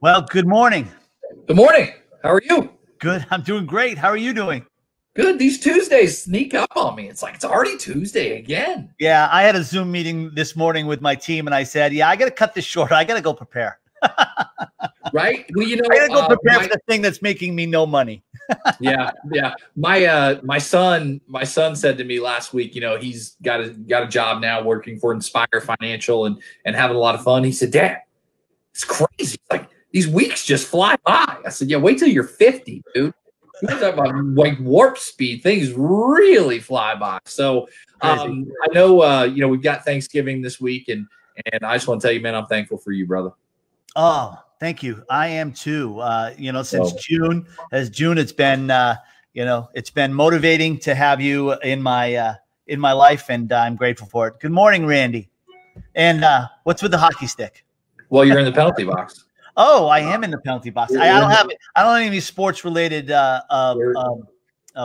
Well, good morning. Good morning. How are you? Good. I'm doing great. How are you doing? Good. These Tuesdays sneak up on me. It's like it's already Tuesday again. Yeah, I had a Zoom meeting this morning with my team, and I said, "Yeah, I got to cut this short. I got to go prepare." Right? Well, I got to go prepare for the thing that's making me no money. yeah. My son said to me last week, he's got a job now working for Inspire Financial and having a lot of fun. He said, "Dad, it's crazy. Like these weeks just fly by." I said, "Yeah, wait till you're 50, dude. You're talking about like warp speed. Things really fly by." So I know we've got Thanksgiving this week, and I just want to tell you, man, I'm thankful for you, brother. Oh, thank you. I am too. Since June, it's been it's been motivating to have you in my life, and I'm grateful for it. Good morning, Randy. And what's with the hockey stick? Well, you're in the penalty box. Oh, I am in the penalty box. I don't have any sports related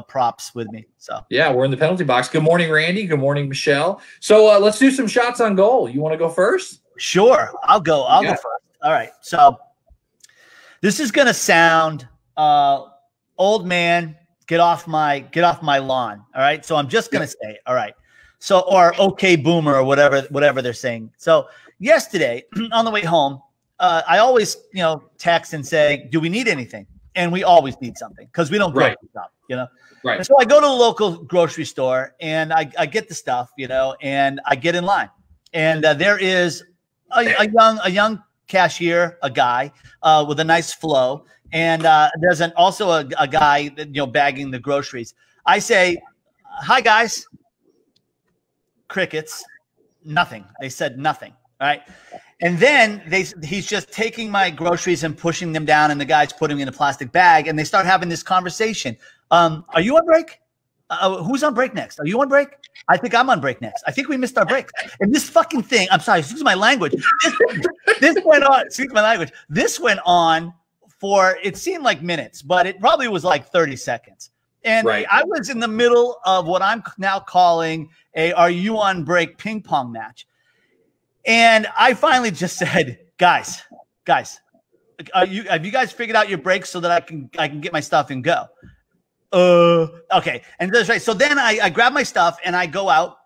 props with me. So yeah, we're in the penalty box. Good morning, Randy. Good morning, Michelle. So let's do some shots on goal. You want to go first? Sure, I'll go. I'll go first. All right. So this is gonna sound old man. Get off my lawn. All right. So I'm just gonna say, all right. So or okay, boomer or whatever they're saying. So yesterday on the way home. I always, text and say, "Do we need anything?" And we always need something because we don't grocery shop, Right. And so I go to the local grocery store and I get the stuff, and I get in line. And there is a young cashier, a guy with a nice flow, and there's also a guy that, bagging the groceries. I say, "Hi, guys." Crickets. Nothing. They said nothing. All right. And then he's just taking my groceries and pushing them down, and the guy's putting them in a plastic bag, and they start having this conversation. Are you on break? Who's on break next? Are you on break? I think I'm on break next. I think we missed our break. And this fucking thing, I'm sorry, excuse my language. This went on, excuse my language. This went on for, it seemed like minutes, but it probably was like 30 seconds. And I was in the middle of what I'm now calling a "Are you on break" ping pong match. And I finally just said, guys, have you guys figured out your breaks so that I can get my stuff and go? Okay. And that's right. So then I grab my stuff and I go out,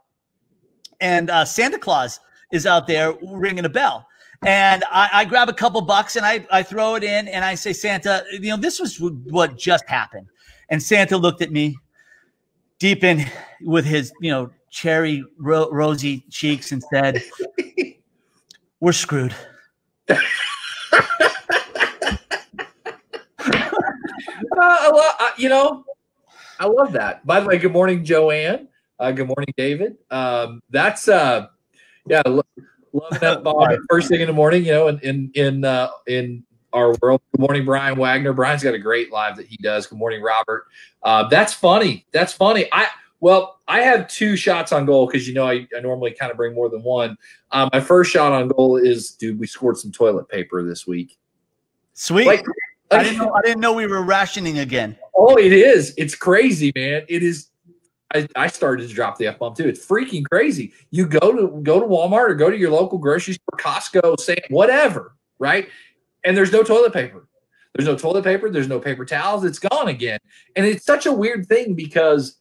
and Santa Claus is out there ringing a bell. And I grab a couple bucks and I throw it in and I say, "Santa, this was what just happened." And Santa looked at me deep in with his, cherry rosy cheeks and said, "We're screwed." I love that. By the way, good morning, Joanne. Good morning, David. Love that, Bob. First thing in the morning, in our world. Good morning, Brian Wagner. Brian's got a great live that he does. Good morning, Robert. That's funny. I have two shots on goal because I normally kind of bring more than one. My first shot on goal is, dude, we scored some toilet paper this week. Sweet. I didn't know we were rationing again. Oh, it is. It's crazy, man. It is. I started to drop the F-bomb too. It's freaking crazy. You go to Walmart or go to your local grocery store, Costco, say whatever, right? And there's no toilet paper. There's no toilet paper. There's no paper towels. It's gone again. And it's such a weird thing because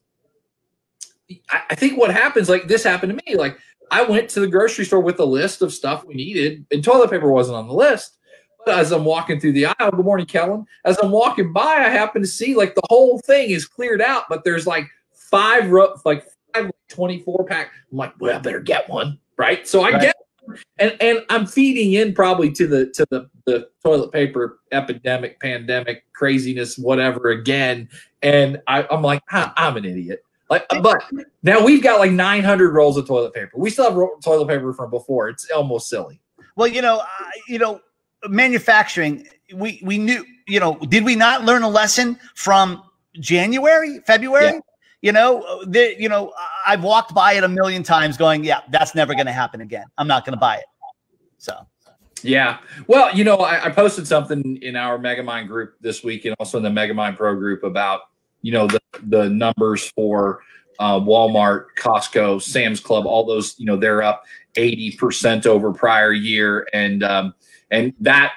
I think what happens, like this happened to me. Like I went to the grocery store with a list of stuff we needed, and toilet paper wasn't on the list. But as I'm walking through the aisle, good morning, Kellen. As I'm walking by, I happen to see like the whole thing is cleared out, but there's like five 24-pack. I'm like, well, I better get one, right? So I get one, and I'm feeding in probably to the toilet paper epidemic, pandemic, craziness, whatever again. And I'm like, I'm an idiot. But now we've got like 900 rolls of toilet paper. We still have toilet paper from before. It's almost silly. Well, manufacturing, we knew, did we not learn a lesson from January, February? Yeah. I've walked by it a million times going, yeah, that's never going to happen again. I'm not going to buy it. So. Yeah. Well, I posted something in our Megamind group this week and also in the Megamind Pro group about, the numbers for Walmart, Costco, Sam's Club, all those, they're up 80% over prior year. And that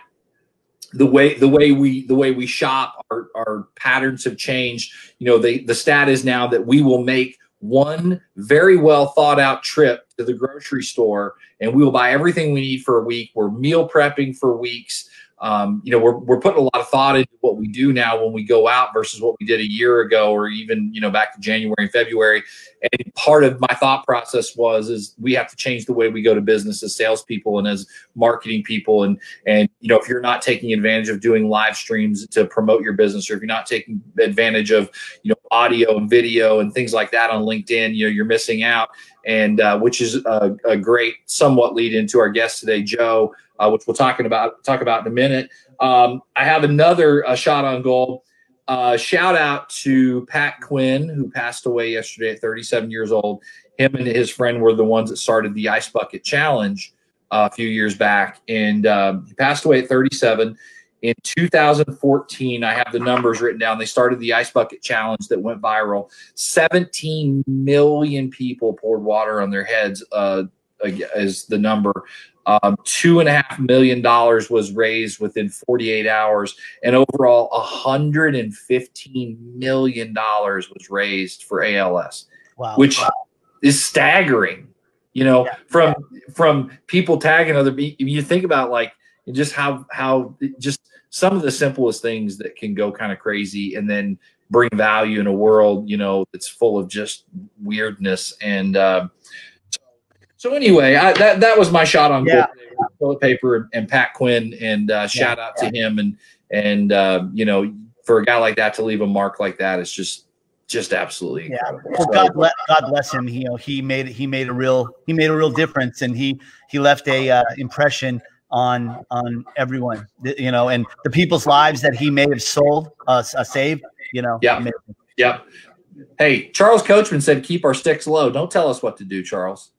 the way we shop, our patterns have changed. You know, the stat is now that we will make one very well thought out trip to the grocery store, and we will buy everything we need for a week. We're meal prepping for weeks. You know, we're putting a lot of thought into what we do now when we go out versus what we did a year ago, or even, you know, back to January and February. And part of my thought process is we have to change the way we go to business as salespeople and as marketing people. And you know, if you're not taking advantage of doing live streams to promote your business, or if you're not taking advantage of, you know, audio and video and things like that on LinkedIn, you know, you're missing out. And which is a great somewhat lead into our guest today, Joe, which we'll talk about in a minute. I have another shot on goal. Shout out to Pat Quinn, who passed away yesterday at 37 years old. Him and his friend were the ones that started the Ice Bucket Challenge a few years back, and he passed away at 37. In 2014, I have the numbers written down. They started the Ice Bucket Challenge that went viral. 17 million people poured water on their heads as the number. $2.5 million was raised within 48 hours, and overall $115 million was raised for ALS. Wow. Which is staggering. You know, from people tagging other people. You think about like just how just some of the simplest things that can go kind of crazy and then bring value in a world, you know, that's full of just weirdness. And so anyway, that was my shot on goal, toilet paper and Pat Quinn, and shout out to him. And you know, for a guy like that to leave a mark like that is just absolutely incredible. Well, God bless him. You know, he made a real difference, and he left a impression on everyone, you know, and the people's lives that he may have saved, you know. Yeah. Hey, Charles Coachman said, keep our sticks low. Don't tell us what to do, Charles.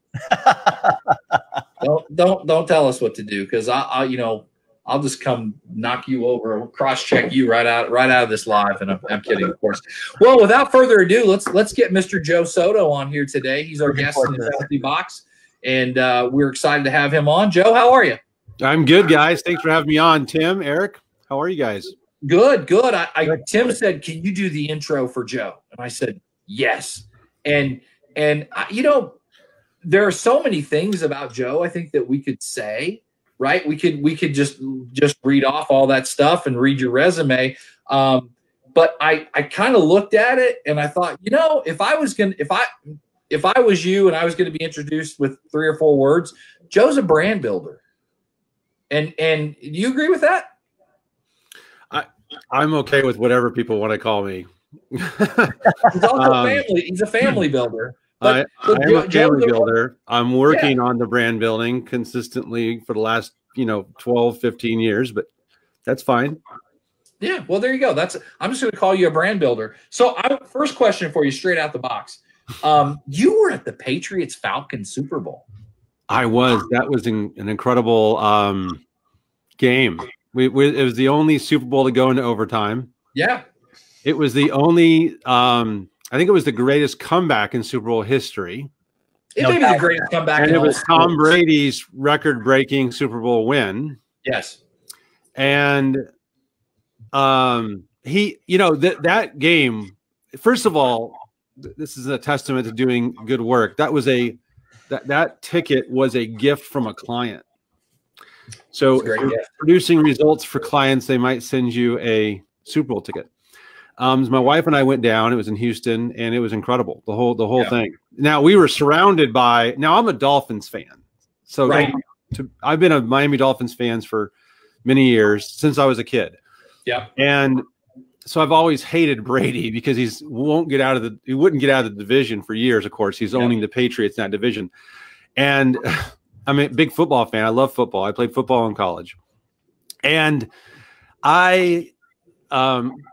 don't tell us what to do, because I'll just come knock you over, cross check you right out of this live. And I'm kidding, of course. Well, without further ado, let's get Mr. JoeSoto on here today. He's our guest in the Healthy Box, and we're excited to have him on. Joe, how are you? I'm good, guys. Thanks for having me on. Tim, Eric, how are you guys? Good. Tim said, can you do the intro for Joe? And I said, yes. And you know, there are so many things about Joe I think that we could say, right? We could just read off all that stuff and read your resume. But I kind of looked at it and I thought, you know, if I was you and I was going to be introduced with 3 or 4 words, Joe's a brand builder. And do you agree with that? I'm okay with whatever people want to call me. He's also he's a family builder. But I'm a family builder. I'm working on the brand building consistently for the last, 12, 15 years, but that's fine. Yeah, well, there you go. I'm just going to call you a brand builder. So first question for you straight out the box. You were at the Patriots-Falcons Super Bowl. I was. That was an incredible game. It was the only Super Bowl to go into overtime. Yeah. It was the only I think it was the greatest comeback in Super Bowl history. It may be the greatest comeback. And it was Tom Brady's record-breaking Super Bowl win. Yes. And that game, first of all, this is a testament to doing good work. That ticket was a gift from a client. So producing results for clients, they might send you a Super Bowl ticket. My wife and I went down. It was in Houston, and it was incredible. The whole thing. Now we were surrounded by. Now I'm a Dolphins fan, so I've been a Miami Dolphins fans for many years since I was a kid. Yeah, and so I've always hated Brady because he wouldn't get out of the division for years. Of course, he's owning the Patriots in that division, and I'm a big football fan. I love football. I played football in college, and I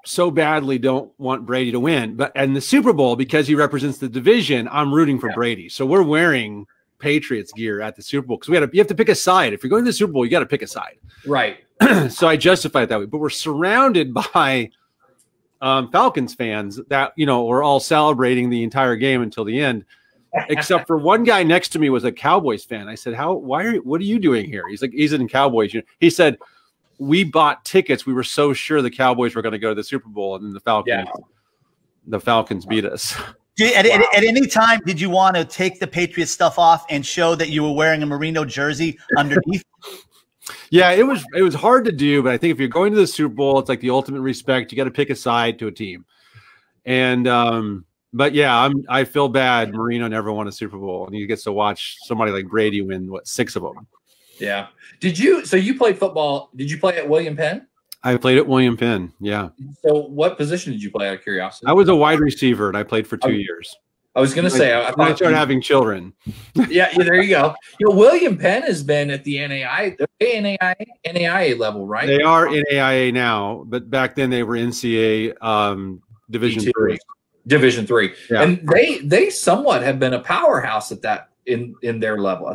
so badly don't want Brady to win. But in the Super Bowl, because he represents the division, I'm rooting for Brady. So we're wearing Patriots gear at the Super Bowl because you have to pick a side. If you're going to the Super Bowl, you got to pick a side. Right. So I justify it that way. But we're surrounded by Falcons fans that, were all celebrating the entire game until the end, except for one guy next to me was a Cowboys fan. I said, what are you doing here? He's like, he's in Cowboys. He said, we bought tickets. We were so sure the Cowboys were going to go to the Super Bowl, and then the Falcons beat us. At any time, did you want to take the Patriots stuff off and show that you were wearing a Merino jersey underneath? Yeah, it was hard to do, but I think if you're going to the Super Bowl, it's like the ultimate respect. You got to pick a side to a team. And but yeah, I feel bad. Marino never won a Super Bowl, and he gets to watch somebody like Brady win 6 of them. Yeah. So you played football? Did you play at William Penn? I played at William Penn. Yeah. So what position did you play? Out of curiosity. I was a wide receiver, and I played for 2 years. I was going to say, I started having children. Yeah, there you go. William Penn has been at the NAIA level, right? They are NAIA now, but back then they were NCAA Division III. Division III, yeah. And they somewhat have been a powerhouse at that in their level,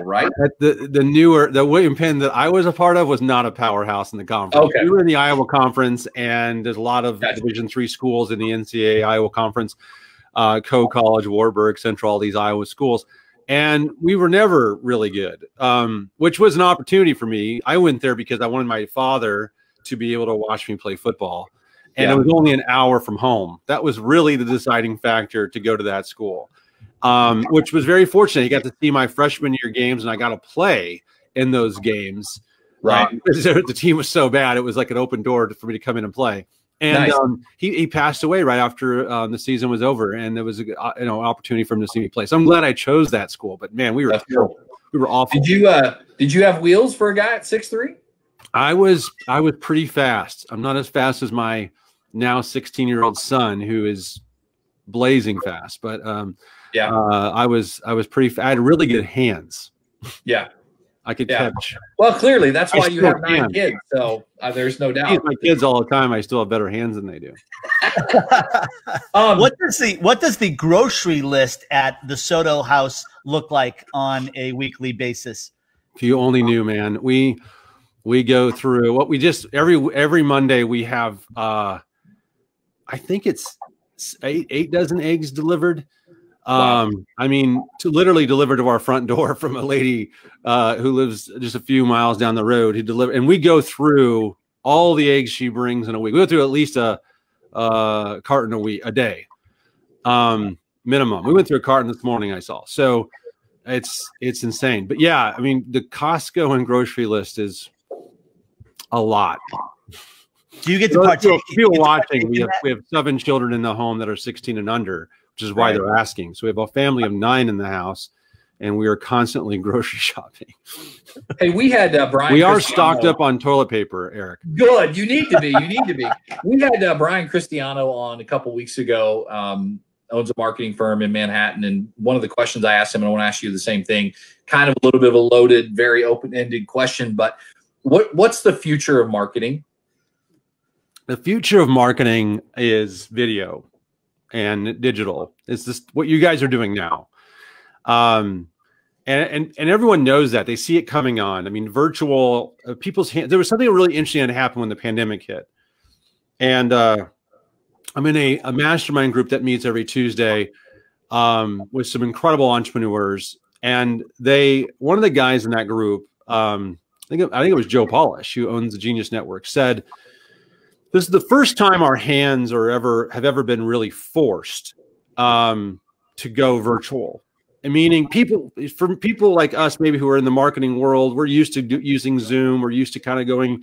right? At the William Penn that I was a part of was not a powerhouse in the conference. Okay. We were in the Iowa Conference, and there's a lot of Division III schools in the NCAA Iowa Conference. Coe College, Warburg, Central, all these Iowa schools. And we were never really good, which was an opportunity for me. I went there because I wanted my father to be able to watch me play football. And it was only an hour from home. That was really the deciding factor to go to that school, which was very fortunate. He got to see my freshman year games, and I got to play in those games. Right. The team was so bad. It was like an open door for me to come in and play. And nice. He passed away right after the season was over, and there was an opportunity for him to see me play. So I'm glad I chose that school. But man, we were terrible. We were awful. Did you have wheels for a guy at 6'3"? I was pretty fast. I'm not as fast as my now 16-year-old son, who is blazing fast. But I was pretty. I had really good hands. Yeah. I could catch. Well, clearly that's why you have 9 kids. So there's no doubt. I teach my kids all the time. I still have better hands than they do. What does the grocery list at the Soto house look like on a weekly basis? If you only knew, man. We go through what we just every Monday we have. I think it's 8 dozen eggs delivered. Wow. I mean, to literally deliver to our front door from a lady who lives just a few miles down the road. Who deliver, and we go through all the eggs she brings in a week. We go through at least a carton a day, minimum. We went through a carton this morning. I saw, so it's insane. But yeah, I mean, the Costco and grocery list is a lot. Do you get to partake? People watching, we have 7 children in the home that are 16 and under. Which is why they're asking. So we have a family of 9 in the house, and we are constantly grocery shopping. Hey, we had Brian. We are stocked up on toilet paper, Eric. Good. You need to be. You need to be. We had Brian Cristiano on a couple weeks ago. Owns a marketing firm in Manhattan, and one of the questions I asked him, and I want to ask you the same thing. Kind of a little bit of a loaded, very open-ended question, but what's the future of marketing? The future of marketing is video and digital. It's just what you guys are doing now. And everyone knows that. They see it coming on. I mean, virtual people's hands. There was something really interesting that happened when the pandemic hit. And I'm in a mastermind group that meets every Tuesday with some incredible entrepreneurs. And one of the guys in that group, I think it was Joe Polish, who owns the Genius Network, said, this is the first time our hands have ever been really forced to go virtual. And meaning people like us, maybe who are in the marketing world, we're used to using Zoom. We're used to kind of going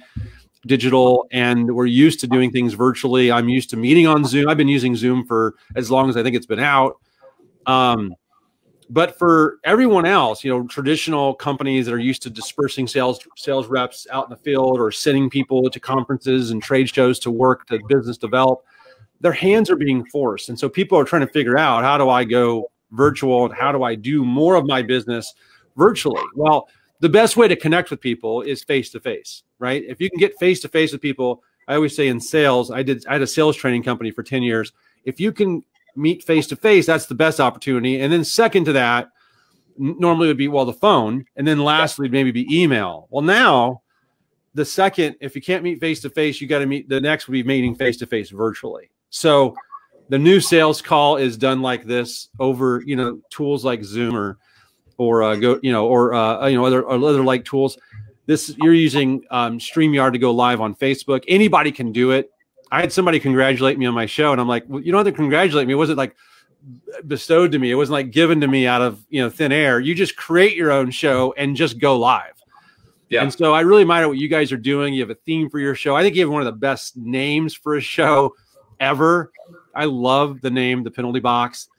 digital, and we're used to doing things virtually. I'm used to meeting on Zoom. I've been using Zoom for as long as I think it's been out. But for everyone else, traditional companies that are used to dispersing sales reps out in the field or sending people to conferences and trade shows to work to business develop, their hands are being forced. And so people are trying to figure out, how do I go virtual and how do I do more of my business virtually? Well, the best way to connect with people is face-to-face, right? If you can get face-to-face with people, I always say in sales, I had a sales training company for 10 years. If you can meet face-to-face, that's the best opportunity. And then second to that, normally would be, the phone. And then lastly, maybe be email. Well, now the second, if you can't meet face-to-face, you got to meet, the next would be meeting face-to-face virtually. So the new sales call is done like this over, tools like Zoom or other like tools. you're using StreamYard to go live on Facebook. Anybody can do it. I had somebody congratulate me on my show, and I'm like, well, you don't have to congratulate me. It wasn't like bestowed to me. It wasn't like given to me out of thin air. You just create your own show and just go live. Yeah. And so I really admire what you guys are doing. You have a theme for your show. I think you have one of the best names for a show ever. I love the name, The Penalty Box.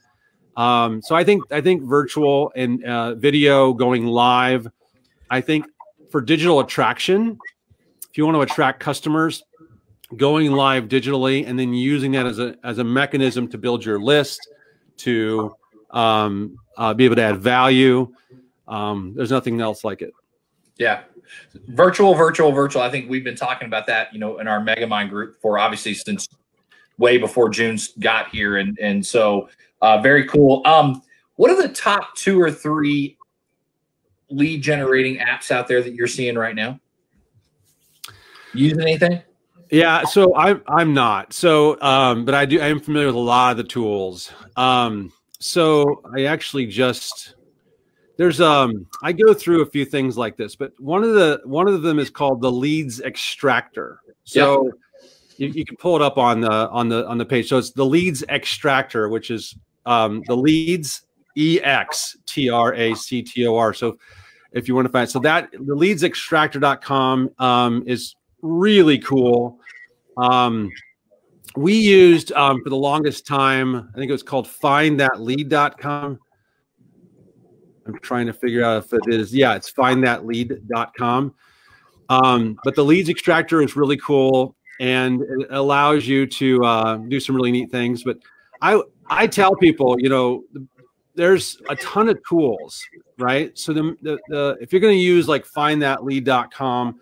So I think virtual and video going live. I think for digital attraction, if you want to attract customers, going live digitally and then using that as a mechanism to build your list, to be able to add value. There's nothing else like it. Yeah. Virtual. I think we've been talking about that, in our Megamind group for obviously since way before June's got here. And so very cool. What are the top 2 or 3 lead generating apps out there that you're seeing right now? Using anything? Yeah, so I'm not. So but I am familiar with a lot of the tools. So I actually I go through a few things like this, but one of them is called the Leads Extractor. So you can pull it up on the page. So it's the Leads Extractor, which is the Leads EXTRACTOR. So if you want to find it, so that the leadsextractor.com is really cool. We used for the longest time, I think it was called findthatlead.com. I'm trying to figure out if it is. Yeah, it's findthatlead.com. But the Leads Extractor is really cool, and it allows you to do some really neat things. But I tell people, there's a ton of tools, right? So if you're going to use like findthatlead.com,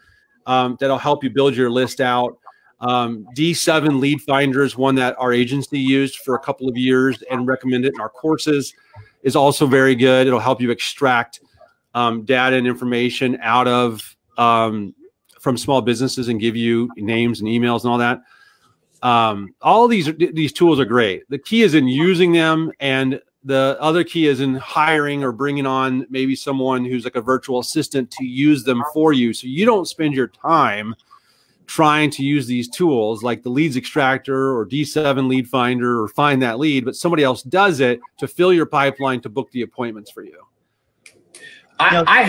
that'll help you build your list out. D7 Lead Finder is one that our agency used for a couple of years and recommended in our courses. Is also very good. It'll help you extract data and information out of from small businesses and give you names and emails and all that. All of these tools are great. The key is in using them, and the other key is in hiring or bringing on maybe someone who's like a virtual assistant to use them for you, so you don't spend your time trying to use these tools like the Leads Extractor or D7 Lead Finder or Find That Lead, but somebody else does it to fill your pipeline to book the appointments for you. I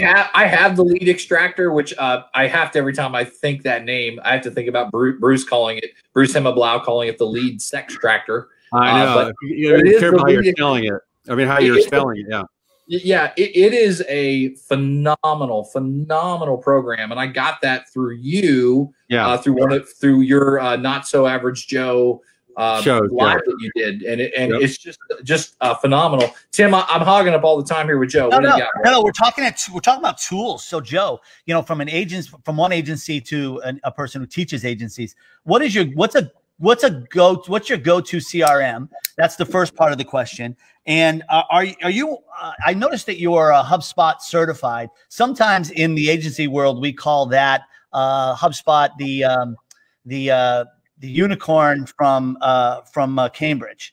have the Lead Extractor, which I have to, every time I think that name, I have to think about Bruce Hemablau calling it the Lead Sextractor. I know. But you care about how you're spelling it. I mean, how you're spelling it, yeah. Yeah, it is a phenomenal program, and I got that through you, through your Not So Average Joe show live that you did, and it's just phenomenal. Tim, I'm hogging up all the time here with Joe. No, we're talking about tools. So Joe, from one agency to a person who teaches agencies, what's your go-to CRM? That's the first part of the question. And are you? I noticed that you're HubSpot certified. Sometimes in the agency world, we call that HubSpot the unicorn from Cambridge.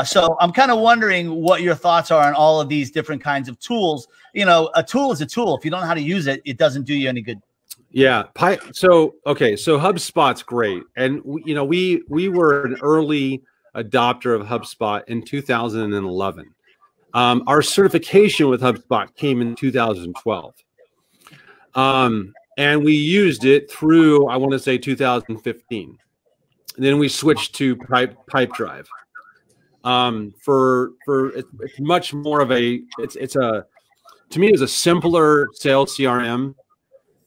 So I'm kind of wondering what your thoughts are on all of these different kinds of tools. A tool is a tool. If you don't know how to use it, it doesn't do you any good. Yeah. So HubSpot's great. And we were an early adopter of HubSpot in 2011. Our certification with HubSpot came in 2012. And we used it through, I want to say 2015. And then we switched to Pipedrive. It's much more of to me, it's a simpler sales CRM.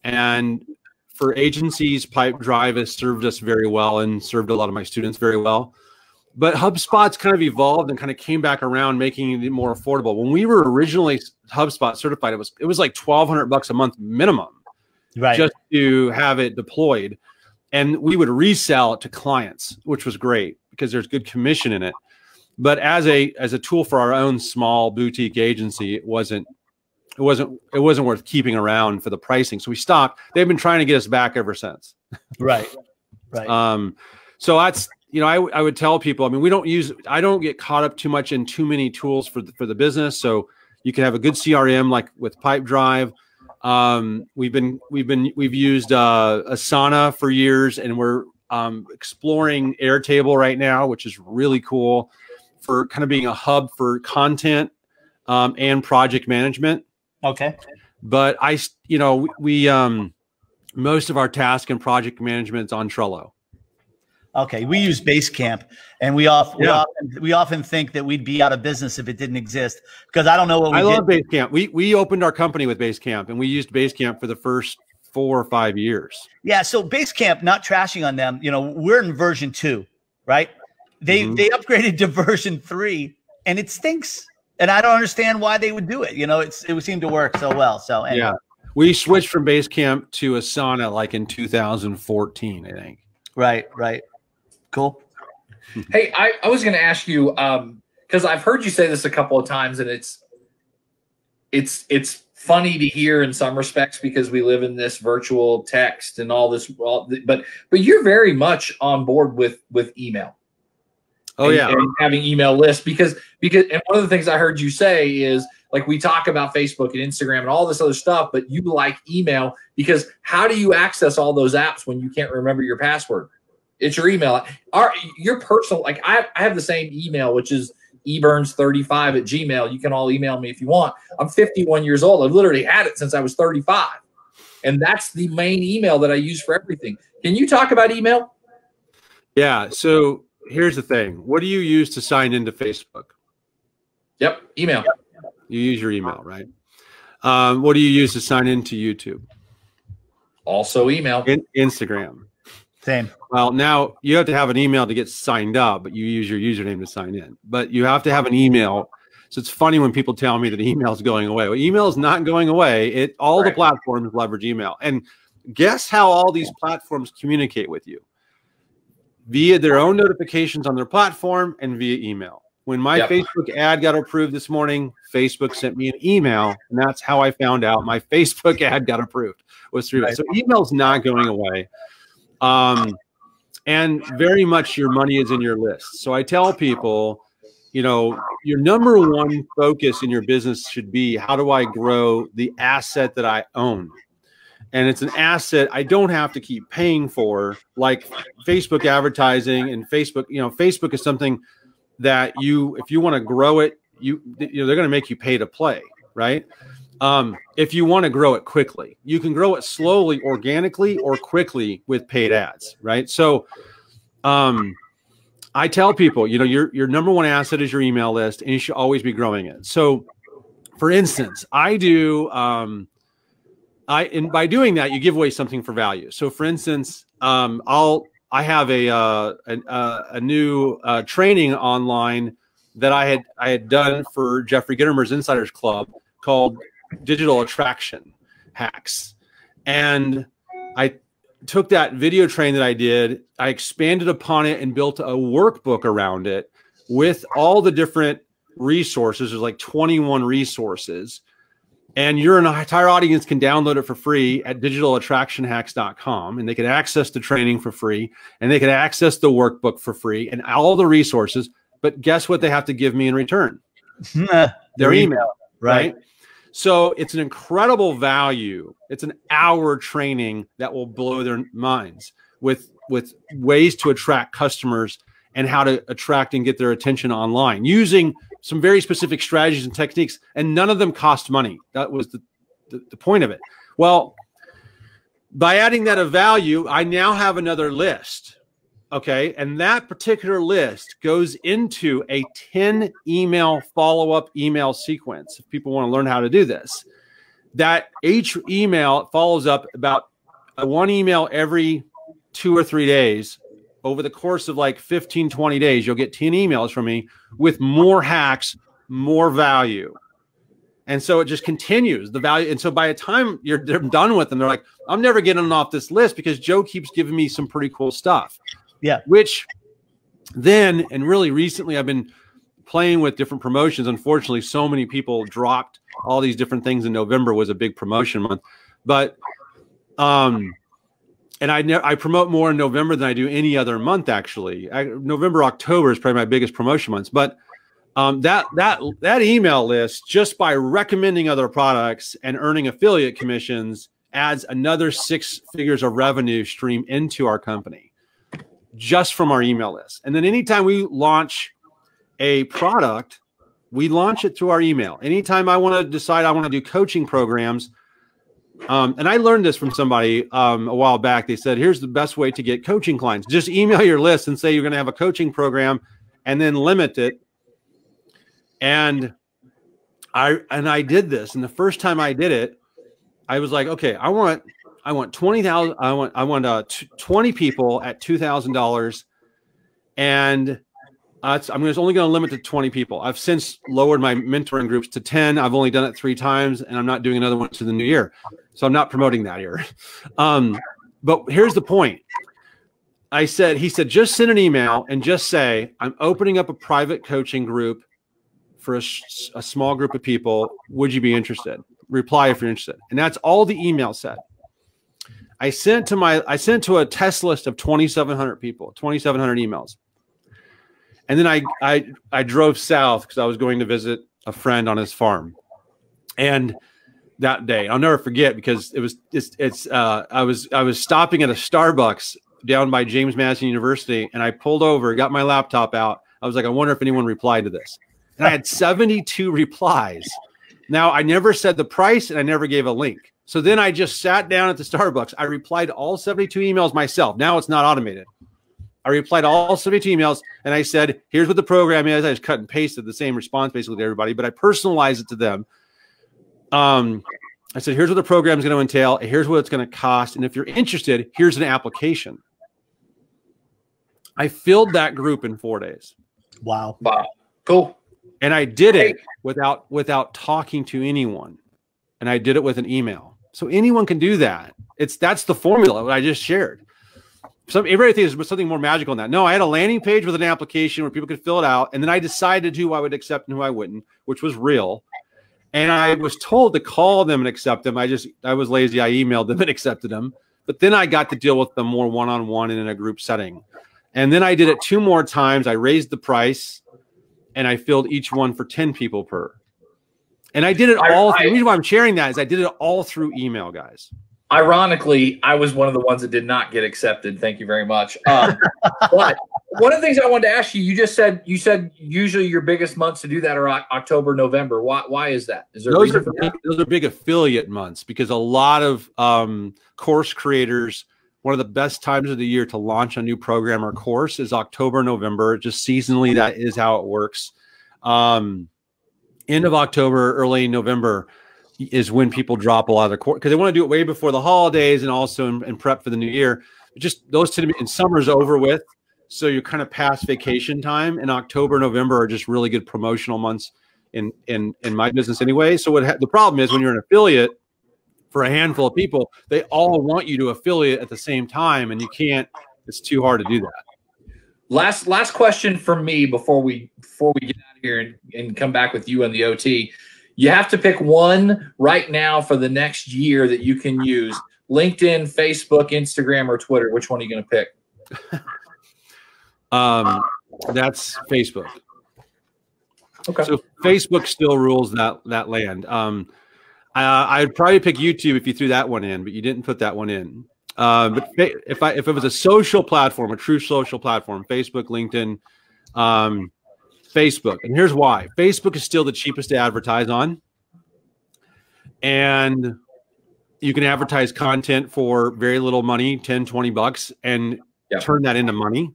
And for agencies, Pipedrive has served us very well and served a lot of my students very well. But HubSpot's kind of evolved and kind of came back around, making it more affordable. When we were originally HubSpot certified, it was like $1,200 a month minimum, right, just to have it deployed. And we would resell it to clients, which was great because there's good commission in it. But as a tool for our own small boutique agency, it wasn't worth keeping around for the pricing. So we stopped. They've been trying to get us back ever since. Right. So that's, I would tell people, I mean, I don't get caught up too much in too many tools for the business. So you can have a good CRM like with Pipedrive. We've used Asana for years, and we're exploring Airtable right now, which is really cool for kind of being a hub for content and project management. Okay. But we most of our task and project management is on Trello. Okay, we use Basecamp, and we often think that we'd be out of business if it didn't exist, because I don't know what we I love did. Basecamp. We opened our company with Basecamp, and we used Basecamp for the first 4 or 5 years. Yeah, so Basecamp, not trashing on them, we're in version 2, right? They upgraded to version 3, and it stinks. And I don't understand why they would do it. It would seem to work so well. So anyway. Yeah, we switched from Basecamp to Asana like in 2014, I think. Right. Cool. Hey, I was going to ask you, because I've heard you say this a couple of times, and it's funny to hear in some respects because we live in this virtual text and all this. But you're very much on board with email. Oh, yeah. And having email lists because and one of the things I heard you say is, like, we talk about Facebook and Instagram and all this other stuff, but you like email because how do you access all those apps when you can't remember your password? It's your email. Your personal, like I have the same email, which is eburns35@gmail. You can all email me if you want. I'm 51 years old. I've literally had it since I was 35. And that's the main email that I use for everything. Can you talk about email? Yeah. So here's the thing. What do you use to sign into Facebook? Yep. Email. You use your email, right? What do you use to sign into YouTube? Also email. Instagram. Same. Well, now you have to have an email to get signed up, but you use your username to sign in. But you have to have an email. So it's funny when people tell me that email is going away. Well, email is not going away. All the platforms leverage email. And guess how all these platforms communicate with you? Via their own notifications on their platform and via email. When my Facebook ad got approved this morning, Facebook sent me an email, and that's how I found out my Facebook ad got approved. Was through it. So email's not going away. And very much your money is in your list. So I tell people, your number one focus in your business should be, how do I grow the asset that I own? And it's an asset I don't have to keep paying for, like Facebook advertising. And Facebook, Facebook is something that if you want to grow it, they're going to make you pay to play, right? If you want to grow it quickly, you can grow it slowly, organically, or quickly with paid ads, right? So I tell people, your number one asset is your email list, and you should always be growing it. So, for instance, I do, and by doing that, you give away something for value. So, for instance, I have a new training online that I had done for Jeffrey Gittermer's Insiders Club called Digital Attraction Hacks. And I took that video train that I did, I expanded upon it and built a workbook around it with all the different resources. There's like 21 resources. And your entire audience can download it for free at digitalattractionhacks.com. And they can access the training for free. And they can access the workbook for free and all the resources. But guess what they have to give me in return? Their email, right? So it's an incredible value. It's an hour training that will blow their minds with ways to attract customers and how to attract and get their attention online using some very specific strategies and techniques. And none of them cost money. That was the point of it. Well, by adding that of value, I now have another list. Okay. And that particular list goes into a 10 email follow-up email sequence. If people want to learn how to do this, that each email follows up about one email every 2 or 3 days. Over the course of like 15, 20 days, you'll get 10 emails from me with more hacks, more value. And so it just continues the value. And so by the time they're done with them, they're like, I'm never getting off this list because Joe keeps giving me some pretty cool stuff. Yeah. Which then, and really recently, I've been playing with different promotions. Unfortunately, so many people dropped all these different things. In November was a big promotion month. But, and I promote more in November than I do any other month, actually. November, October is probably my biggest promotion months. But That email list, just by recommending other products and earning affiliate commissions, adds another 6 figures of revenue stream into our company just from our email list. And then anytime we launch a product, we launch it through our email. Anytime I want to decide I want to do coaching programs, and I learned this from somebody a while back. They said, here's the best way to get coaching clients. Just email your list and say you're going to have a coaching program and then limit it. And I did this. And the first time I did it, I was like, okay, I want 20,000. I want 20 people at $2,000. And I'm only going to limit to 20 people. I've since lowered my mentoring groups to 10. I've only done it 3 times, and I'm not doing another one to the new year. So I'm not promoting that here. But here's the point. He said, just send an email and just say, I'm opening up a private coaching group for a small group of people. Would you be interested? Reply if you're interested. And that's all the email said. I sent to a test list of 2,700 people, 2,700 emails. And then I drove south because I was going to visit a friend on his farm. And that day, I'll never forget, because I was stopping at a Starbucks down by James Madison University, and I pulled over, got my laptop out. I was like, I wonder if anyone replied to this. And I had 72 replies. Now, I never said the price, and I never gave a link. So then I just sat down at the Starbucks. I replied to all 72 emails myself. Now it's not automated. I replied to all 72 emails, and I said, here's what the program is. I just cut and pasted the same response basically to everybody, but I personalized it to them. I said, here's what the program is going to entail. Here's what it's going to cost. And if you're interested, here's an application. I filled that group in 4 days. Wow. Cool. And I did it without talking to anyone. And I did it with an email. So anyone can do that. That's the formula that I just shared. Everybody thinks there's something more magical than that. No, I had a landing page with an application where people could fill it out. And then I decided who I would accept and who I wouldn't, which was real. And I was told to call them and accept them. I was lazy. I emailed them and accepted them. But then I got to deal with them more one-on-one and in a group setting. And then I did it 2 more times. I raised the price, and I filled each one for 10 people per. And I did it all. The reason why I'm sharing that is I did it all through email, guys. Ironically, I was one of the ones that did not get accepted. Thank you very much. But one of the things I wanted to ask you, you said usually your biggest months to do that are October, November. Why is that? Is there those are big affiliate months, because a lot of course creators, one of the best times of the year to launch a new program or course is October, November. Just seasonally, that is how it works. End of October, early November is when people drop a lot of the course, because they want to do it way before the holidays and also in prep for the new year. Just those tend to be, and summer's over with, so you're kind of past vacation time. And October, November are just really good promotional months in my business anyway. So the problem is when you're an affiliate for a handful of people, they all want you to affiliate at the same time, and you can't. It's too hard to do that. Last question from me before we get out of here and come back with you and the OT. You have to pick one right now for the next year that you can use. LinkedIn, Facebook, Instagram, or Twitter. Which one are you going to pick? That's Facebook. Okay. So Facebook still rules that land. I'd probably pick YouTube if you threw that one in, but you didn't put that one in. But if it was a social platform, a true social platform, Facebook, LinkedIn, Facebook. And here's why. Facebook is still the cheapest to advertise on. And you can advertise content for very little money, 10, 20 bucks, and turn that into money.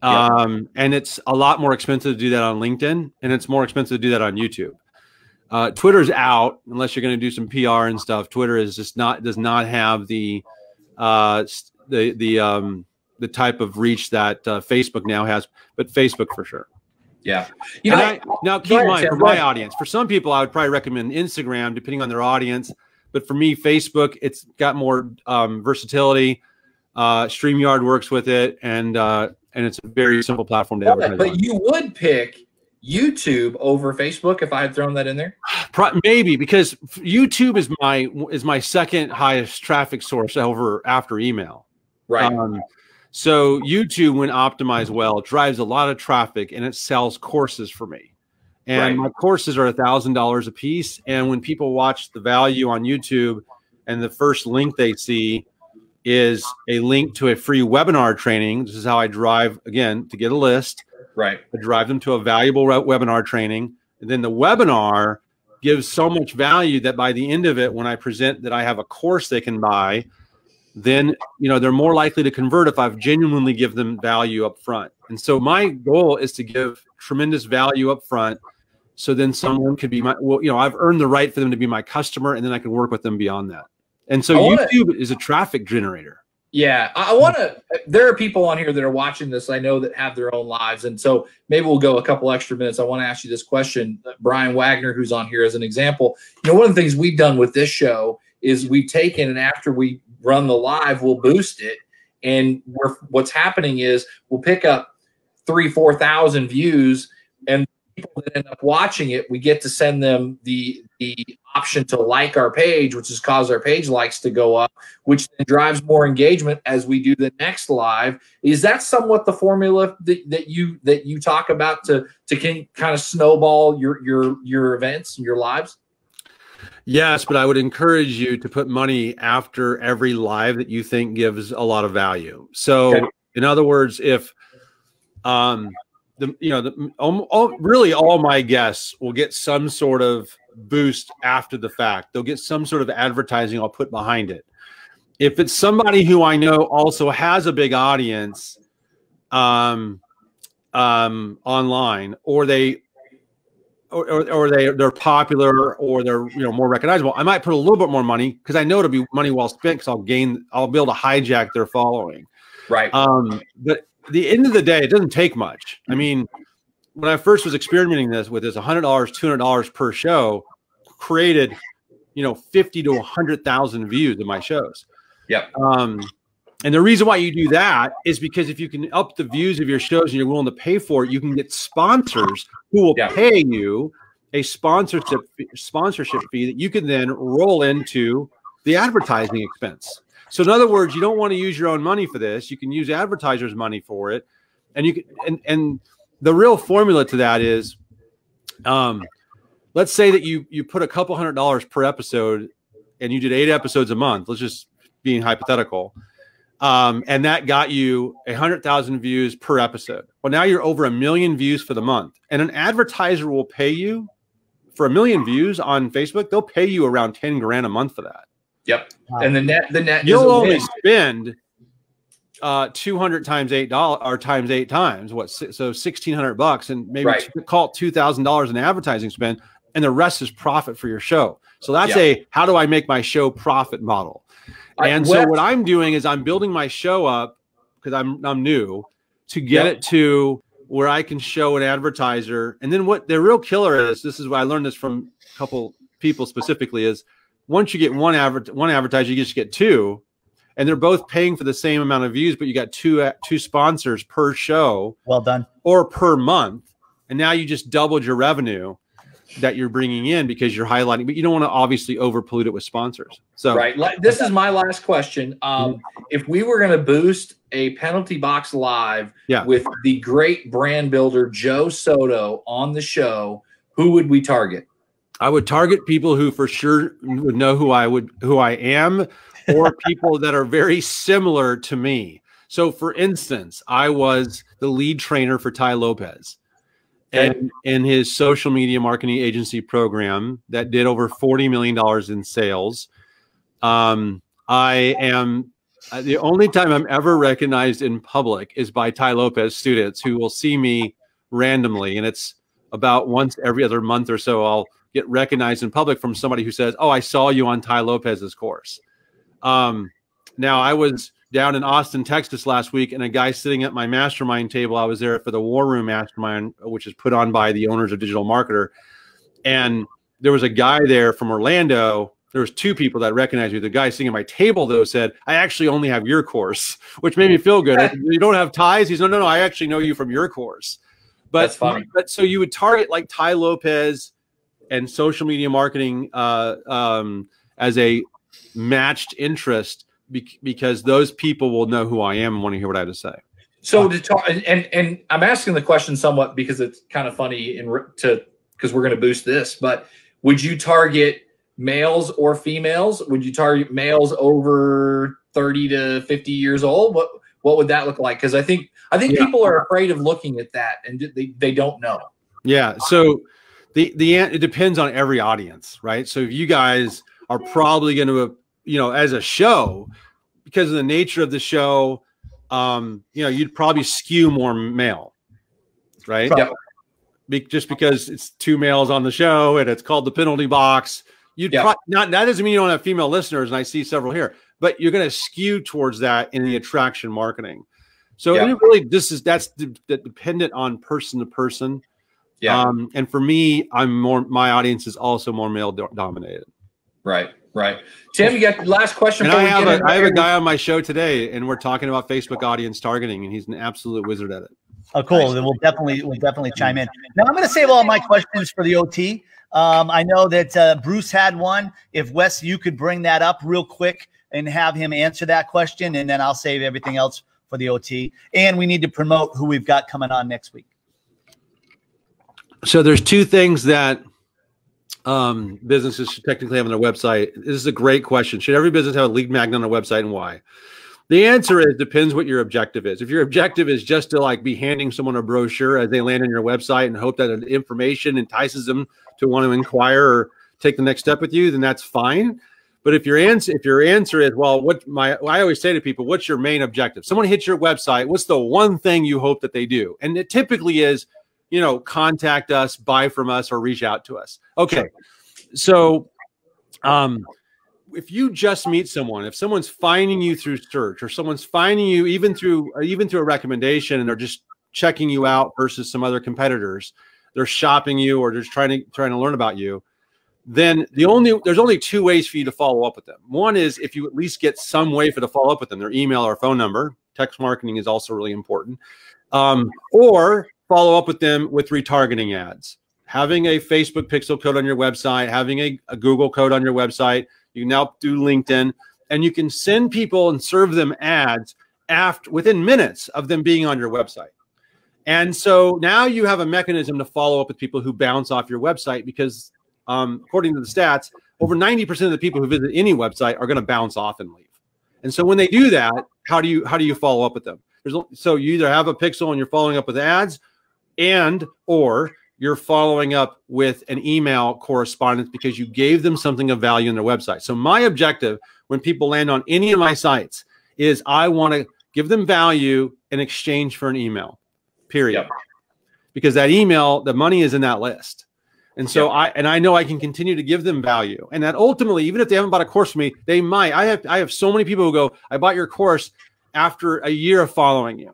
And it's a lot more expensive to do that on LinkedIn, and it's more expensive to do that on YouTube. Twitter's out unless you're going to do some PR and stuff. Twitter is just does not have the type of reach that Facebook now has, but Facebook for sure. Yeah. Now keep in mind, for my audience, for some people, I would probably recommend Instagram, depending on their audience. But for me, Facebook, it's got more versatility. StreamYard works with it, and it's a very simple platform to advertise. But you would pick YouTube over Facebook if I had thrown that in there? Maybe, because YouTube is my second highest traffic source after email. Right. So YouTube, when optimized well, drives a lot of traffic, and it sells courses for me. And my courses are $1,000 a piece. And when people watch the value on YouTube and the first link they see is a link to a free webinar training, this is how I drive, again, to get a list. Right. I drive them to a valuable webinar training. And then the webinar gives so much value that by the end of it, when I present that I have a course they can buy, then, you know, they're more likely to convert if I've genuinely give them value up front. And so my goal is to give tremendous value up front. So then someone could be well, you know, I've earned the right for them to be my customer, and then I can work with them beyond that. And so YouTube is a traffic generator. Yeah, I want to. There are people on here that are watching this, I know, that have their own lives, and so maybe we'll go a couple extra minutes. I want to ask you this question, Brian Wagner, who's on here as an example. You know, one of the things we've done with this show is we've taken, and after we run the live, we'll boost it, and what's happening is we'll pick up 3,000-4,000 views, and people that end up watching it, we get to send them the option to like our page, which has caused our page likes to go up, which then drives more engagement as we do the next live. Is that somewhat the formula that you talk about to kind of snowball your events and your lives? Yes, but I would encourage you to put money after every live that you think gives a lot of value. So, in other words, if really all my guests will get some sort of boost after the fact. They'll get some sort of advertising I'll put behind it. If it's somebody who I know also has a big audience online, or they're popular, or they're more recognizable, I might put a little bit more money because I know it'll be money well spent, because I'll be able to hijack their following. Right. But at the end of the day, it doesn't take much. I mean, when I first was experimenting with this, $100, $200 per show created, 50 to 100,000 views of my shows. Yep. And the reason why you do that is because if you can up the views of your shows and you're willing to pay for it, you can get sponsors who will pay you a sponsorship fee that you can then roll into the advertising expense. So in other words, you don't want to use your own money for this. You can use advertisers' money for it. And you can, and the real formula to that is, let's say that you put a couple $100 per episode and you did 8 episodes a month. Let's just being hypothetical. And that got you 100,000 views per episode. Well, now you're over 1 million views for the month, and an advertiser will pay you for 1 million views on Facebook. They'll pay you around 10 grand a month for that. Yep. And the net you'll only spend 200 times $8 or times 8 times what? So $1,600, and maybe call it $2,000 in advertising spend, and the rest is profit for your show. So that's a how do I make my show profit model. And so what I'm doing is I'm building my show up, because I'm new, to get it to where I can show an advertiser. And then what the real killer is, this is why I learned this from a couple people specifically, is once you get one advertiser, you just get 2, and they're both paying for the same amount of views, but you got two sponsors per show. Well done. Or per month. And now you just doubled your revenue that you're bringing in because you're highlighting, but you don't want to obviously overpollute it with sponsors. So this is my last question. If we were going to boost a Penalty Box Live with the great brand builder JoeSoto on the show, who would we target? I would target people who for sure would know who I am, or people that are very similar to me. So for instance, I was the lead trainer for Tai Lopez. And in his social media marketing agency program that did over $40 million in sales. I am the only time I'm ever recognized in public is by Tai Lopez students who will see me randomly. And it's about once every other month or so, I'll get recognized in public from somebody who says, "Oh, I saw you on Tai Lopez's course." Now I was down in Austin, Texas last week, and a guy sitting at my mastermind table. I was there for the War Room Mastermind, which is put on by the owners of Digital Marketer. And there was a guy there from Orlando. There was 2 people that recognized me. The guy sitting at my table, though, said, "I actually only have your course," which made me feel good. "You don't have ties?" He's, no, I actually know you from your course. But that's funny. But so you would target like Tai Lopez and social media marketing as a matched interest, because those people will know who I am and want to hear what I have to say. So to talk, and I'm asking the question somewhat because it's kind of funny to because we're going to boost this. But would you target males or females? Would you target males over 30 to 50 years old? What would that look like? Because I think people are afraid of looking at that, and they don't know. Yeah. So it depends on every audience, right? So if you guys are probably going to, as a show, because of the nature of the show, you'd probably skew more male, right? Yep. Just because it's two males on the show and it's called the penalty box. That doesn't mean you don't have female listeners, and I see several here, but you're going to skew towards that in the attraction marketing. So it really that's dependent on person to person. Yeah. And for me, my audience is also more male dominated. Right. Tim, you got the last question. And I have a guy on my show today, and we're talking about Facebook audience targeting, and he's an absolute wizard at it. Oh, cool. Then we'll definitely chime in. Now I'm going to save all my questions for the OT. I know that Bruce had one. If Wes, you could bring that up real quick and have him answer that question, and then I'll save everything else for the OT. And we need to promote who we've got coming on next week. So there's two things that businesses should technically have on their website. This is a great question. Should every business have a lead magnet on their website, and why? The answer is depends what your objective is. If your objective is just to be handing someone a brochure as they land on your website and hope that information entices them to want to inquire or take the next step with you, then that's fine. But if your answer is, I always say to people, what's your main objective? Someone hits your website, what's the one thing you hope that they do? And it typically is, contact us, buy from us, or reach out to us. Okay. So, if you just meet someone, if someone's finding you through search, or someone's finding you even through a recommendation, and they're just checking you out versus some other competitors, they're shopping you or just trying to learn about you, then there's only two ways for you to follow up with them. One is if you at least get some way to follow up with them, their email or phone number. Text marketing is also really important. Or follow up with them with retargeting ads. Having a Facebook pixel code on your website, having a Google code on your website. You can now do LinkedIn, and you can send people and serve them ads within minutes of them being on your website. And so now you have a mechanism to follow up with people who bounce off your website because, according to the stats, over 90% of the people who visit any website are going to bounce off and leave. And so when they do that, how do you follow up with them? So you either have a pixel and you're following up with ads, or you're following up with an email correspondence because you gave them something of value on their website. So my objective when people land on any of my sites is I want to give them value in exchange for an email, period. Yep. Because that email, the money is in that list. And so I know I can continue to give them value. And that ultimately, even if they haven't bought a course from me, they might. I have so many people who go, I bought your course after a year of following you.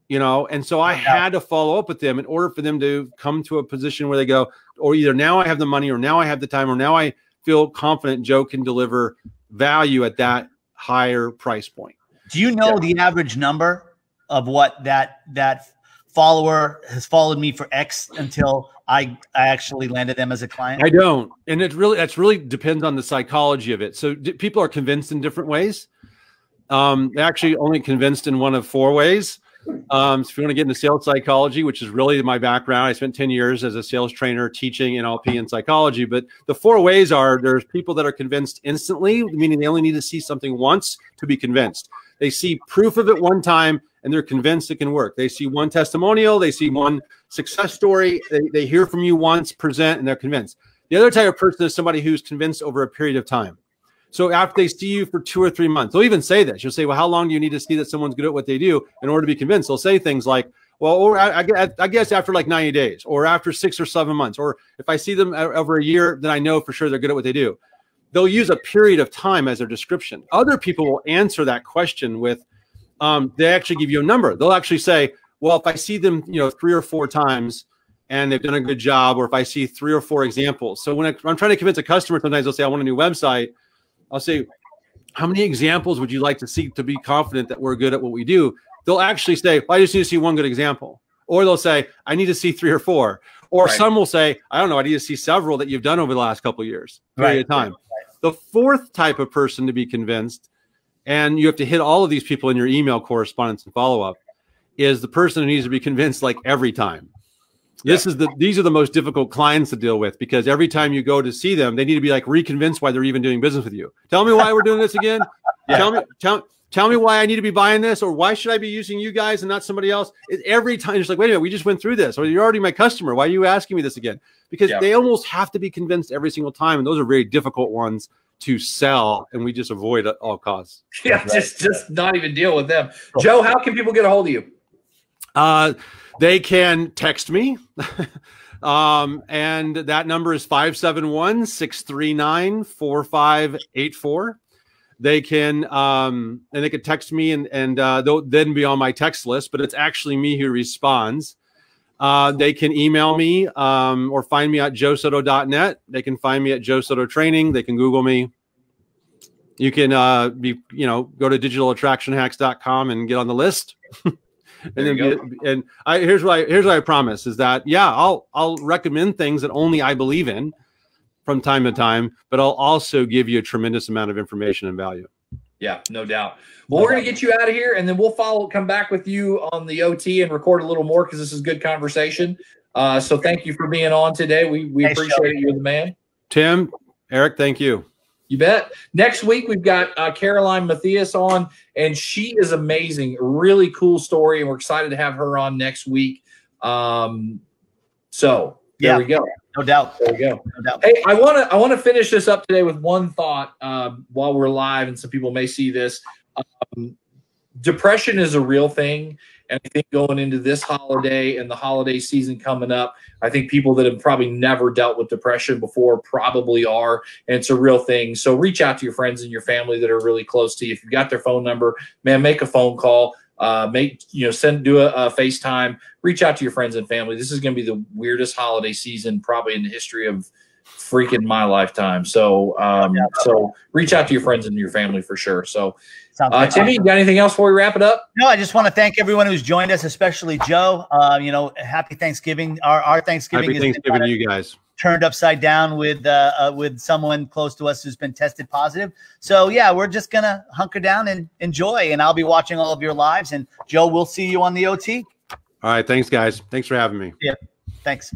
And so I had to follow up with them in order for them to come to a position where they go, or either now I have the money, or now I have the time, or now I feel confident Joe can deliver value at that higher price point. Do you know the average number of what that follower has followed me for X until I actually landed them as a client? I don't. And that's really depends on the psychology of it. So people are convinced in different ways. They're actually only convinced in one of four ways. So if you want to get into sales psychology, which is really my background, I spent 10 years as a sales trainer teaching NLP and psychology. But the four ways are: there's people that are convinced instantly, meaning they only need to see something once to be convinced. They see proof of it one time and they're convinced it can work. They see one testimonial, they see one success story, they hear from you once, present, and they're convinced. The other type of person is somebody who's convinced over a period of time. So after they see you for 2 or 3 months, they'll even say this. You'll say, well, how long do you need to see that someone's good at what they do in order to be convinced? They'll say things like, well, or I guess after like 90 days, or after 6 or 7 months, or if I see them over a year, then I know for sure they're good at what they do. They'll use a period of time as their description. Other people will answer that question with, they actually give you a number. They'll actually say, well, if I see them, 3 or 4 times and they've done a good job, or if I see 3 or 4 examples. So when I'm trying to convince a customer, sometimes they'll say, I want a new website. I'll say, how many examples would you like to see to be confident that we're good at what we do? They'll actually say, well, I just need to see one good example. Or they'll say, I need to see 3 or 4. Or some will say, I don't know, I need to see several that you've done over the last couple of years, period of time. The fourth type of person to be convinced, and you have to hit all of these people in your email correspondence and follow-up, is the person who needs to be convinced like every time. These are the most difficult clients to deal with, because every time you go to see them, they need to be like reconvinced why they're even doing business with you. Tell me why we're doing this again. Tell me why I need to be buying this, or why should I be using you guys and not somebody else? Every time it's like, wait a minute, we just went through this, or you're already my customer. Why are you asking me this again? Because they almost have to be convinced every single time. And those are very difficult ones to sell, and we just avoid at all costs. Yeah, just not even deal with them. Joe, how can people get a hold of you? They can text me, and that number is 571-639-4584. They can and they can text me, and they'll then be on my text list, but it's actually me who responds. They can email me or find me at JoeSoto.net. They can find me at JoeSoto Training. They can Google me. You can go to digitalattractionhacks.com and get on the list. Here's what I promise is that I'll recommend things that only I believe in from time to time, but I'll also give you a tremendous amount of information and value. Yeah, no doubt. Well, we're going to get you out of here, and then we'll come back with you on the OT and record a little more, because this is good conversation. So thank you for being on today. We appreciate it. You're the man. Tim, Eric, thank you. You bet. Next week, we've got Caroline Matthias on, and she is amazing. Really cool story, and we're excited to have her on next week. So there we go. No doubt. There we go. No doubt. Hey, I want to finish this up today with one thought while we're live, and some people may see this. Depression is a real thing. And I think going into this holiday and the holiday season coming up, I think people that have probably never dealt with depression before probably are, and it's a real thing. So reach out to your friends and your family that are really close to you. If you've got their phone number, man, make a phone call. Do a FaceTime. Reach out to your friends and family. This is going to be the weirdest holiday season probably in the history of freaking my lifetime. So so reach out to your friends and your family for sure. So Timmy, you got anything else before we wrap it up? No, I just want to thank everyone who's joined us, especially Joe. Happy Thanksgiving. Our Thanksgiving happy Thanksgiving to you guys. Turned upside down with someone close to us who's been tested positive. So yeah, we're just gonna hunker down and enjoy, and I'll be watching all of your lives, and Joe, we'll see you on the OT. All right, thanks guys. Thanks for having me. Yeah, thanks.